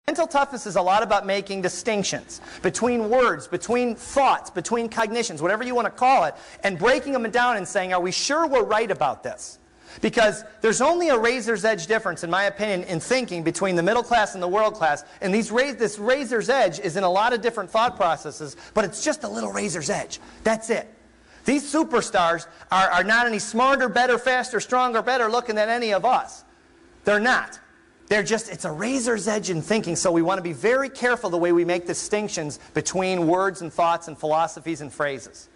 Mental toughness is a lot about making distinctions between words, between thoughts, between cognitions, whatever you want to call it, and breaking them down and saying, are we sure we're right about this? Because there's only a razor's edge difference, in my opinion, in thinking between the middle class and the world class. And this razor's edge is in a lot of different thought processes, but it's just a little razor's edge. That's it. These superstars are not any smarter, better, faster, stronger, better looking than any of us. They're not. They're just, it's a razor's edge in thinking, so we want to be very careful the way we make distinctions between words and thoughts and philosophies and phrases.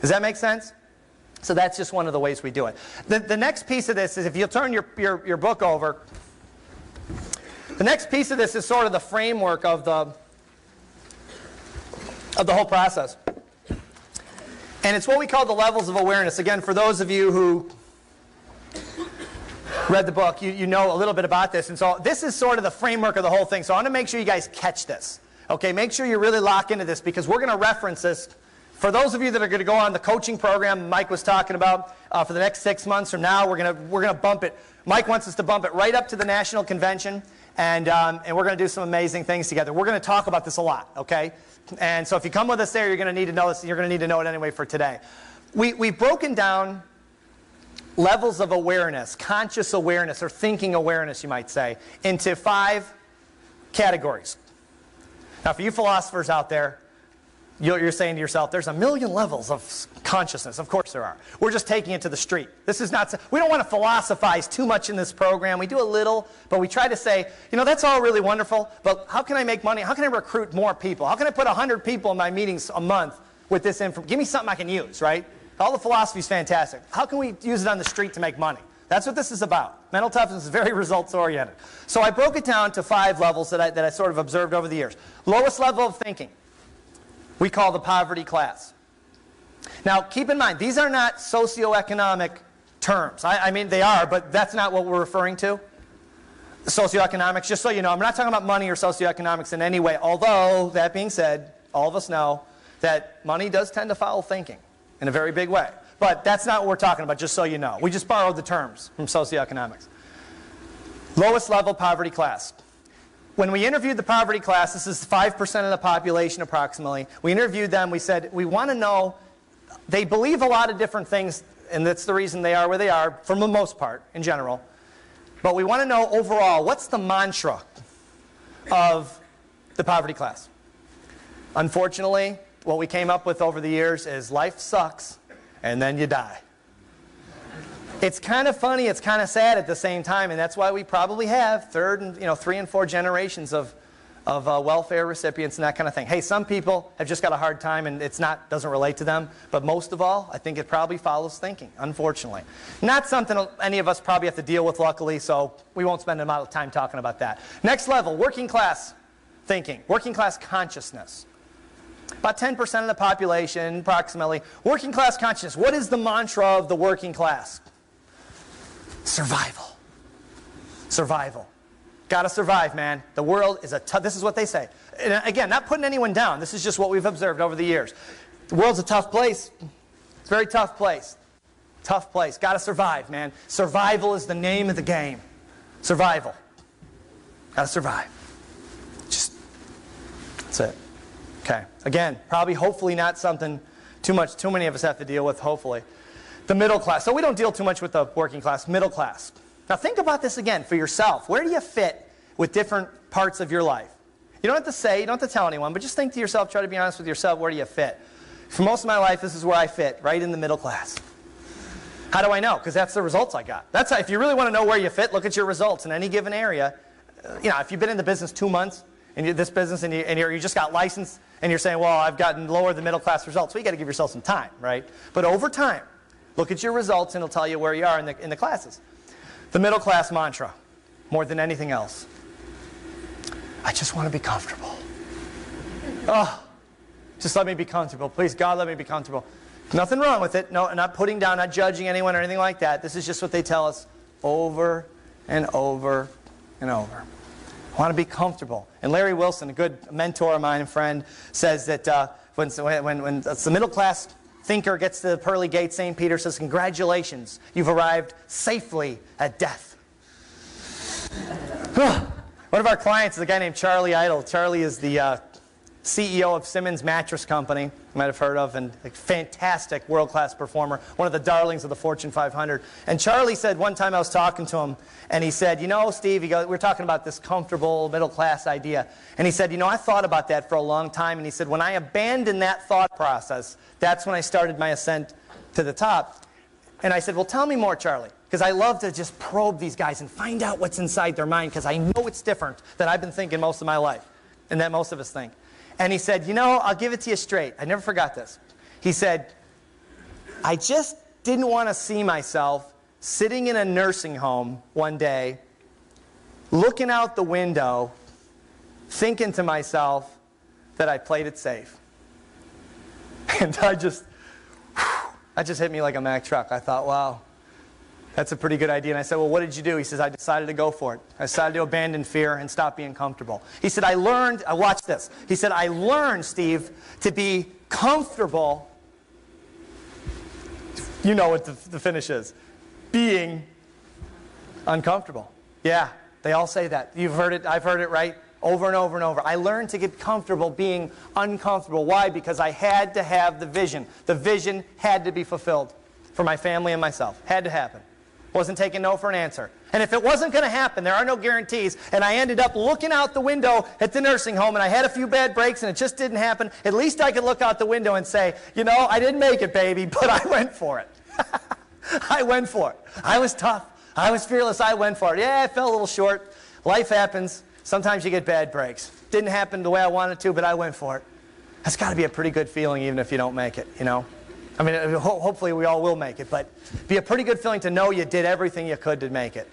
Does that make sense? So that's just one of the ways we do it. The next piece of this is, if you'll turn your book over, the next piece of this is sort of the framework of the whole process. And it's what we call the levels of awareness. Again, for those of you who read the book, you know a little bit about this. And so this is sort of the framework of the whole thing. So I want to make sure you guys catch this. Okay, make sure you really lock into this, because we're going to reference this. For those of you that are going to go on the coaching program Mike was talking about for the next 6 months from now, we're going to bump it. Mike wants us to bump it right up to the national convention, and we're going to do some amazing things together. We're going to talk about this a lot, okay? And so if you come with us there, you're going to need to know this. You're going to need to know it anyway for today. We've broken down levels of awareness, conscious awareness, or thinking awareness, you might say, into 5 categories. Now, for you philosophers out there, you're saying to yourself, there's a million levels of consciousness. Of course there are. We're just taking it to the street. This is not, we don't want to philosophize too much in this program. We do a little, but we try to say, you know, that's all really wonderful, but how can I make money? How can I recruit more people? How can I put 100 people in my meetings a month with this info? Give me something I can use, right? All the philosophy is fantastic. How can we use it on the street to make money? That's what this is about. Mental toughness is very results-oriented. So I broke it down to 5 levels that I sort of observed over the years. Lowest level of thinking, we call the poverty class. Now, keep in mind, these are not socioeconomic terms. I mean, they are, but that's not what we're referring to. Socioeconomics, just so you know, I'm not talking about money or socioeconomics in any way, although, that being said, all of us know that money does tend to follow thinking in a very big way. But that's not what we're talking about, just so you know. We just borrowed the terms from socioeconomics. Lowest level poverty class. When we interviewed the poverty class, this is 5% of the population approximately, we interviewed them, we said, we want to know, they believe a lot of different things, and that's the reason they are where they are, for the most part, in general. But we want to know overall, what's the mantra of the poverty class? Unfortunately, what we came up with over the years is life sucks, and then you die. It's kind of funny, it's kind of sad at the same time, and that's why we probably have 3 and 4 generations of welfare recipients and that kind of thing. Hey, some people have just got a hard time and doesn't relate to them, but most of all, I think it probably follows thinking, unfortunately. Not something any of us probably have to deal with, luckily, so we won't spend a lot of time talking about that. Next level, working class thinking, working class consciousness. About 10% of the population, approximately. Working class consciousness. What is the mantra of the working class? Survival. Survival. Got to survive, man. The world is this is what they say. And again, not putting anyone down. This is just what we've observed over the years. The world's a tough place. It's a very tough place. Tough place. Got to survive, man. Survival is the name of the game. Survival. Got to survive. That's it. Okay. Again, probably, hopefully not something too many of us have to deal with, hopefully. The middle class. So we don't deal too much with the working class. Middle class. Now think about this again for yourself. Where do you fit with different parts of your life? You don't have to say, you don't have to tell anyone, but just think to yourself, try to be honest with yourself, where do you fit? For most of my life, this is where I fit, right in the middle class. How do I know? Because that's the results I got. That's how, if you really want to know where you fit, look at your results in any given area. If you've been in the business 2 months, and this business, and you just got licensed, and you're saying, well, I've gotten lower than middle class results. Well, you got to give yourself some time, right? But over time, look at your results, and it'll tell you where you are in the classes. The middle class mantra, more than anything else. I just want to be comfortable. Oh, just let me be comfortable. Please, God, let me be comfortable. Nothing wrong with it. No, I'm not putting down, not judging anyone or anything like that. This is just what they tell us over and over and over. I want to be comfortable. And Larry Wilson, a good mentor of mine and friend, says that when the middle class thinker gets to the pearly gates, St. Peter says, congratulations, you've arrived safely at death. One of our clients is a guy named Charlie Idle. Charlie is the CEO of Simmons Mattress Company, you might have heard of, and a fantastic world-class performer, one of the darlings of the Fortune 500. And Charlie said one time I was talking to him, and he said, you know, Steve, we were talking about this comfortable middle-class idea. And he said, you know, I thought about that for a long time. And he said, when I abandoned that thought process, that's when I started my ascent to the top. And I said, well, tell me more, Charlie. Because I love to just probe these guys and find out what's inside their mind, because I know it's different than I've been thinking most of my life, and that most of us think. And he said, you know, I'll give it to you straight. I never forgot this. He said, I just didn't want to see myself sitting in a nursing home one day, looking out the window, thinking to myself that I played it safe. And that just hit me like a Mack truck. I thought, wow, that's a pretty good idea. And I said, well, what did you do? He says, I decided to go for it. I decided to abandon fear and stop being comfortable. He said, I learned, watch this. He said, I learned, Steve, to be comfortable. You know what the finish is. Being uncomfortable. Yeah, they all say that. You've heard it. I've heard it, right? Over and over and over. I learned to get comfortable being uncomfortable. Why? Because I had to have the vision. The vision had to be fulfilled for my family and myself. Had to happen. Wasn't taking no for an answer. And if it wasn't going to happen, there are no guarantees, and I ended up looking out the window at the nursing home, and I had a few bad breaks, and it just didn't happen, at least I could look out the window and say, you know, I didn't make it, baby, but I went for it. I went for it. I was tough. I was fearless. I went for it. Yeah, I fell a little short. Life happens. Sometimes you get bad breaks. Didn't happen the way I wanted to, but I went for it. That's got to be a pretty good feeling even if you don't make it, you know. I mean, hopefully we all will make it, but be a pretty good feeling to know you did everything you could to make it.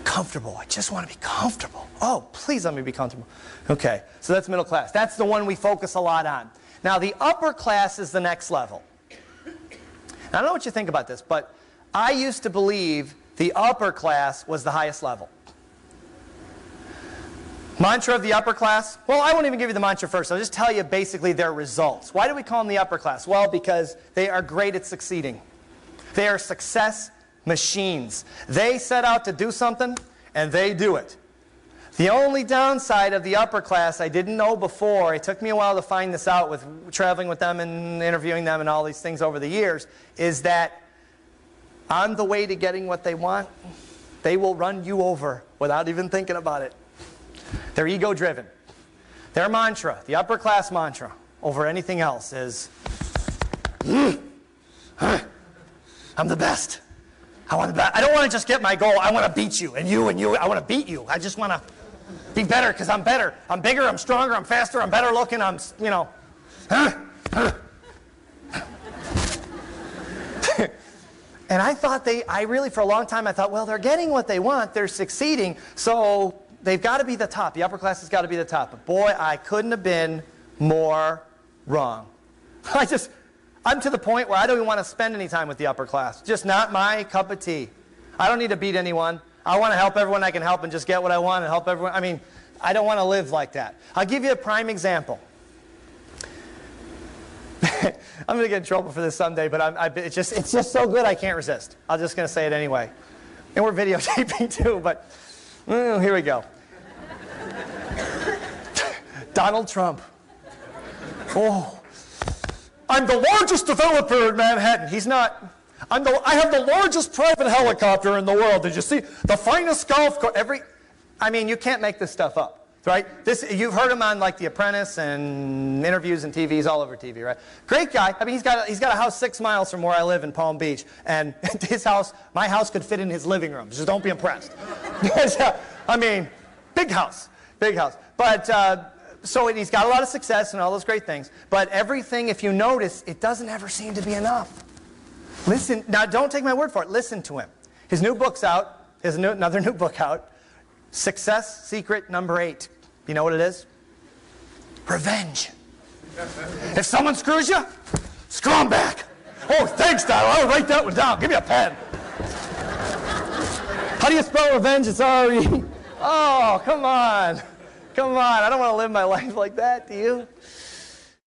Comfortable. I just want to be comfortable. Oh, please let me be comfortable. Okay, so that's middle class. That's the one we focus a lot on. Now, the upper class is the next level. Now, I don't know what you think about this, but I used to believe the upper class was the highest level. Mantra of the upper class? Well, I won't even give you the mantra first. I'll just tell you basically their results. Why do we call them the upper class? Well, because they are great at succeeding. They are success machines. They set out to do something, and they do it. The only downside of the upper class I didn't know before, it took me a while to find this out with traveling with them and interviewing them and all these things over the years, is that on the way to getting what they want, they will run you over without even thinking about it. They're ego-driven. Their mantra, the upper class mantra, over anything else is, I'm the best. I want the best. I don't want to just get my goal. I want to beat you, and you, and you. I want to beat you. I just want to be better because I'm better. I'm bigger, I'm stronger, I'm faster, I'm better looking, I'm, you know. And I thought I really, for a long time, I thought, well, they're getting what they want. They're succeeding, so they've got to be the top. The upper class has got to be the top. But boy, I couldn't have been more wrong. I'm to the point where I don't even want to spend any time with the upper class. Just not my cup of tea. I don't need to beat anyone. I want to help everyone I can help and just get what I want and help everyone. I mean, I don't want to live like that. I'll give you a prime example. I'm going to get in trouble for this someday, but it's just so good I can't resist. I'm just going to say it anyway. And we're videotaping too, but here we go. Donald Trump. Oh, I'm the largest developer in Manhattan. He's not. I have the largest private helicopter in the world. Did you see the finest golf course? I mean, you can't make this stuff up, right? You've heard him on like The Apprentice and interviews and TVs all over TV, right? Great guy. I mean, he's got a house 6 miles from where I live in Palm Beach, and my house could fit in his living room. Just don't be impressed. I mean, big house. But so he's got a lot of success and all those great things. But everything, if you notice, it doesn't ever seem to be enough. Listen, now don't take my word for it. Listen to him. His new book's out. There's another new book out. Success Secret number 8. You know what it is? Revenge. If someone screws you, screw them back. Oh, thanks, Donald. I'll write that one down. Give me a pen. How do you spell revenge? It's R-E. Oh, come on. Come on. I don't want to live my life like that, do you?